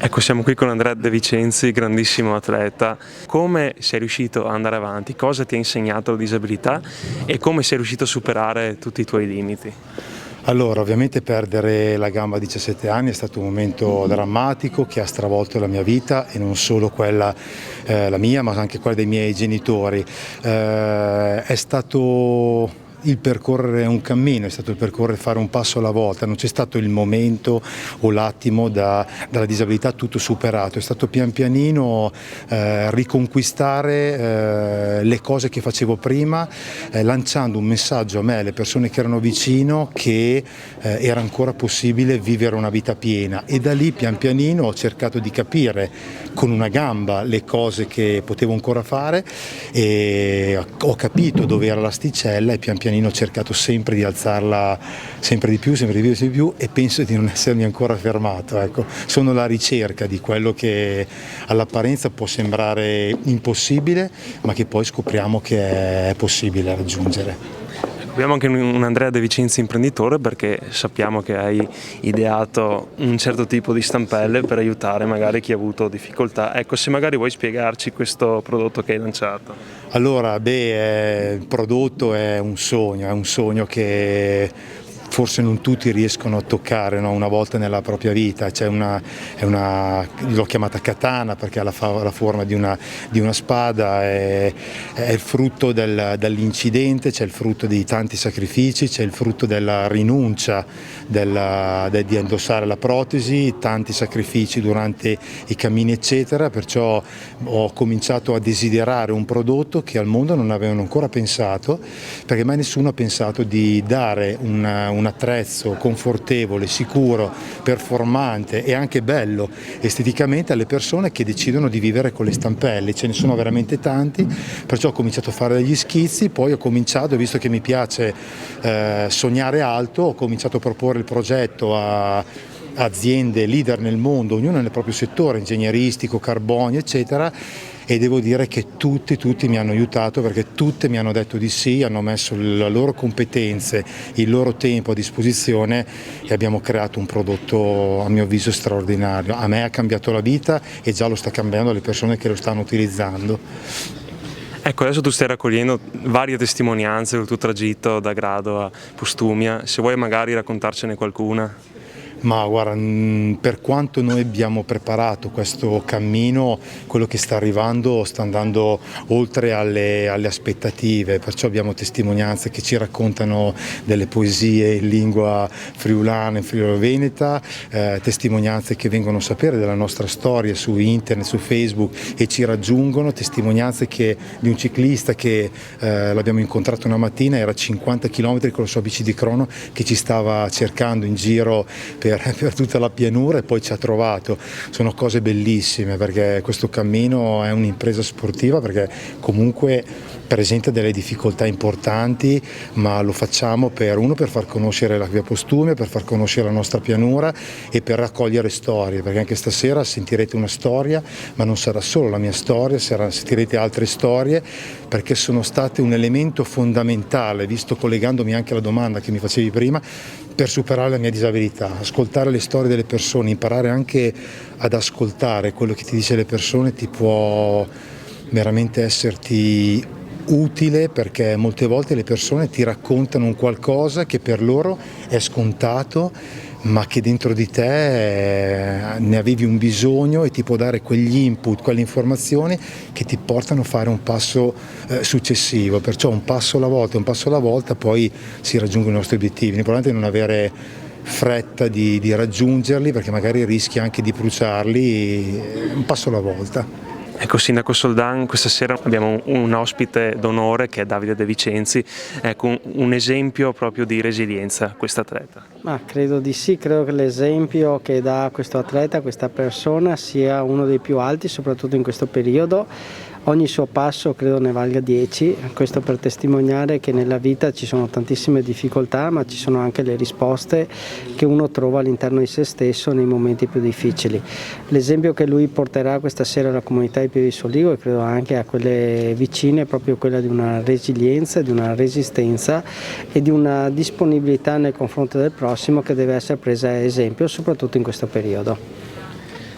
Ecco, siamo qui con Andrea De Vicenzi, grandissimo atleta. Come sei riuscito ad andare avanti? Cosa ti ha insegnato la disabilità e come sei riuscito a superare tutti i tuoi limiti? Allora, ovviamente perdere la gamba a 17 anni è stato un momento drammatico che ha stravolto la mia vita e non solo quella la mia, ma anche quella dei miei genitori. È stato il percorrere un cammino, è stato il percorrere fare un passo alla volta, non c'è stato il momento o l'attimo dalla disabilità tutto superato, è stato pian pianino riconquistare le cose che facevo prima, lanciando un messaggio a me e alle persone che erano vicino che era ancora possibile vivere una vita piena, e da lì pian pianino ho cercato di capire con una gamba le cose che potevo ancora fare e ho capito dove era l'asticella e pian pianino ho cercato sempre di alzarla sempre di più e penso di non essermi ancora fermato. Ecco. Sono alla ricerca di quello che all'apparenza può sembrare impossibile, ma che poi scopriamo che è possibile raggiungere. Abbiamo anche un Andrea De Vicenzi imprenditore, perché sappiamo che hai ideato un certo tipo di stampelle per aiutare magari chi ha avuto difficoltà. Ecco, se magari vuoi spiegarci questo prodotto che hai lanciato. Allora, il prodotto è un sogno che forse non tutti riescono a toccare, no? Una volta nella propria vita. L'ho chiamata katana perché ha la forma di una spada, è il frutto dell'incidente, c'è il frutto di tanti sacrifici, c'è il frutto della rinuncia di indossare la protesi, tanti sacrifici durante i cammini eccetera, perciò ho cominciato a desiderare un prodotto che al mondo non avevano ancora pensato, perché mai nessuno ha pensato di dare un attrezzo confortevole, sicuro, performante e anche bello esteticamente alle persone che decidono di vivere con le stampelle. Ce ne sono veramente tanti, perciò ho cominciato a fare degli schizzi, poi ho cominciato, visto che mi piace sognare alto, ho cominciato a proporre il progetto a aziende leader nel mondo, ognuno nel proprio settore, ingegneristico, carbonio eccetera, e devo dire che tutti mi hanno aiutato, perché tutte mi hanno detto di sì, hanno messo le loro competenze, il loro tempo a disposizione e abbiamo creato un prodotto a mio avviso straordinario. A me ha cambiato la vita e già lo sta cambiando alle persone che lo stanno utilizzando. Ecco, adesso tu stai raccogliendo varie testimonianze del tuo tragitto da Grado a Postumia, se vuoi magari raccontarcene qualcuna. Ma guarda, per quanto noi abbiamo preparato questo cammino, quello che sta arrivando sta andando oltre alle aspettative, perciò abbiamo testimonianze che ci raccontano delle poesie in lingua friulana, in friulo-veneta, testimonianze che vengono a sapere della nostra storia su internet, su Facebook e ci raggiungono, testimonianze di un ciclista che l'abbiamo incontrato una mattina, era a 50 km con la sua bici di crono, che ci stava cercando in giro per tutta la pianura e poi ci ha trovato. Sono cose bellissime, perché questo cammino è un'impresa sportiva, perché comunque presenta delle difficoltà importanti, ma lo facciamo per far conoscere la Via Postumia, per far conoscere la nostra pianura e per raccogliere storie, perché anche stasera sentirete una storia, ma non sarà solo la mia storia, sentirete altre storie, perché sono state un elemento fondamentale, visto collegandomi anche alla domanda che mi facevi prima, per superare la mia disabilità. Ascoltare le storie delle persone, imparare anche ad ascoltare quello che ti dice le persone ti può veramente esserti utile, perché molte volte le persone ti raccontano un qualcosa che per loro è scontato, ma che dentro di te ne avevi un bisogno e ti può dare quegli input, quelle informazioni che ti portano a fare un passo successivo. Perciò un passo alla volta poi si raggiungono i nostri obiettivi. L'importante è non avere fretta di raggiungerli, perché magari rischi anche di bruciarli, un passo alla volta. Ecco, Sindaco Soldan, questa sera abbiamo un ospite d'onore che è Davide De Vicenzi, ecco, un esempio proprio di resilienza, questo atleta. Ma credo di sì, credo che l'esempio che dà questo atleta, questa persona, sia uno dei più alti, soprattutto in questo periodo. Ogni suo passo credo ne valga 10, questo per testimoniare che nella vita ci sono tantissime difficoltà, ma ci sono anche le risposte che uno trova all'interno di se stesso nei momenti più difficili. L'esempio che lui porterà questa sera alla comunità di Pieve di Soligo, e credo anche a quelle vicine, è proprio quella di una resilienza, di una resistenza e di una disponibilità nei confronti del prossimo che deve essere presa a esempio, soprattutto in questo periodo.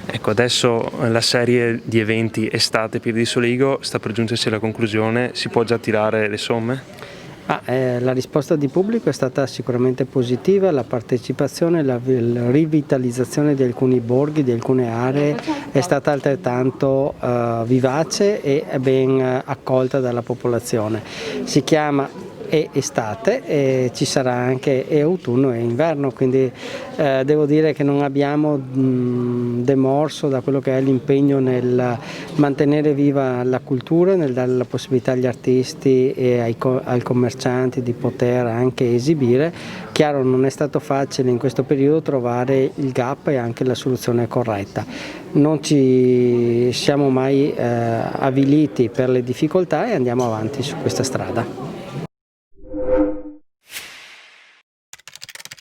Ecco, adesso la serie di eventi estate Piedi di Soligo sta per giungersi alla conclusione, si può già tirare le somme? La risposta di pubblico è stata sicuramente positiva, la partecipazione, la rivitalizzazione di alcuni borghi, di alcune aree è stata altrettanto vivace e ben accolta dalla popolazione. Si chiama estate e ci sarà anche autunno e inverno, quindi devo dire che non abbiamo demorso da quello che è l'impegno nel mantenere viva la cultura, nel dare la possibilità agli artisti e ai commercianti di poter anche esibire. Chiaro, non è stato facile in questo periodo trovare il gap e anche la soluzione corretta. Non ci siamo mai avviliti per le difficoltà e andiamo avanti su questa strada.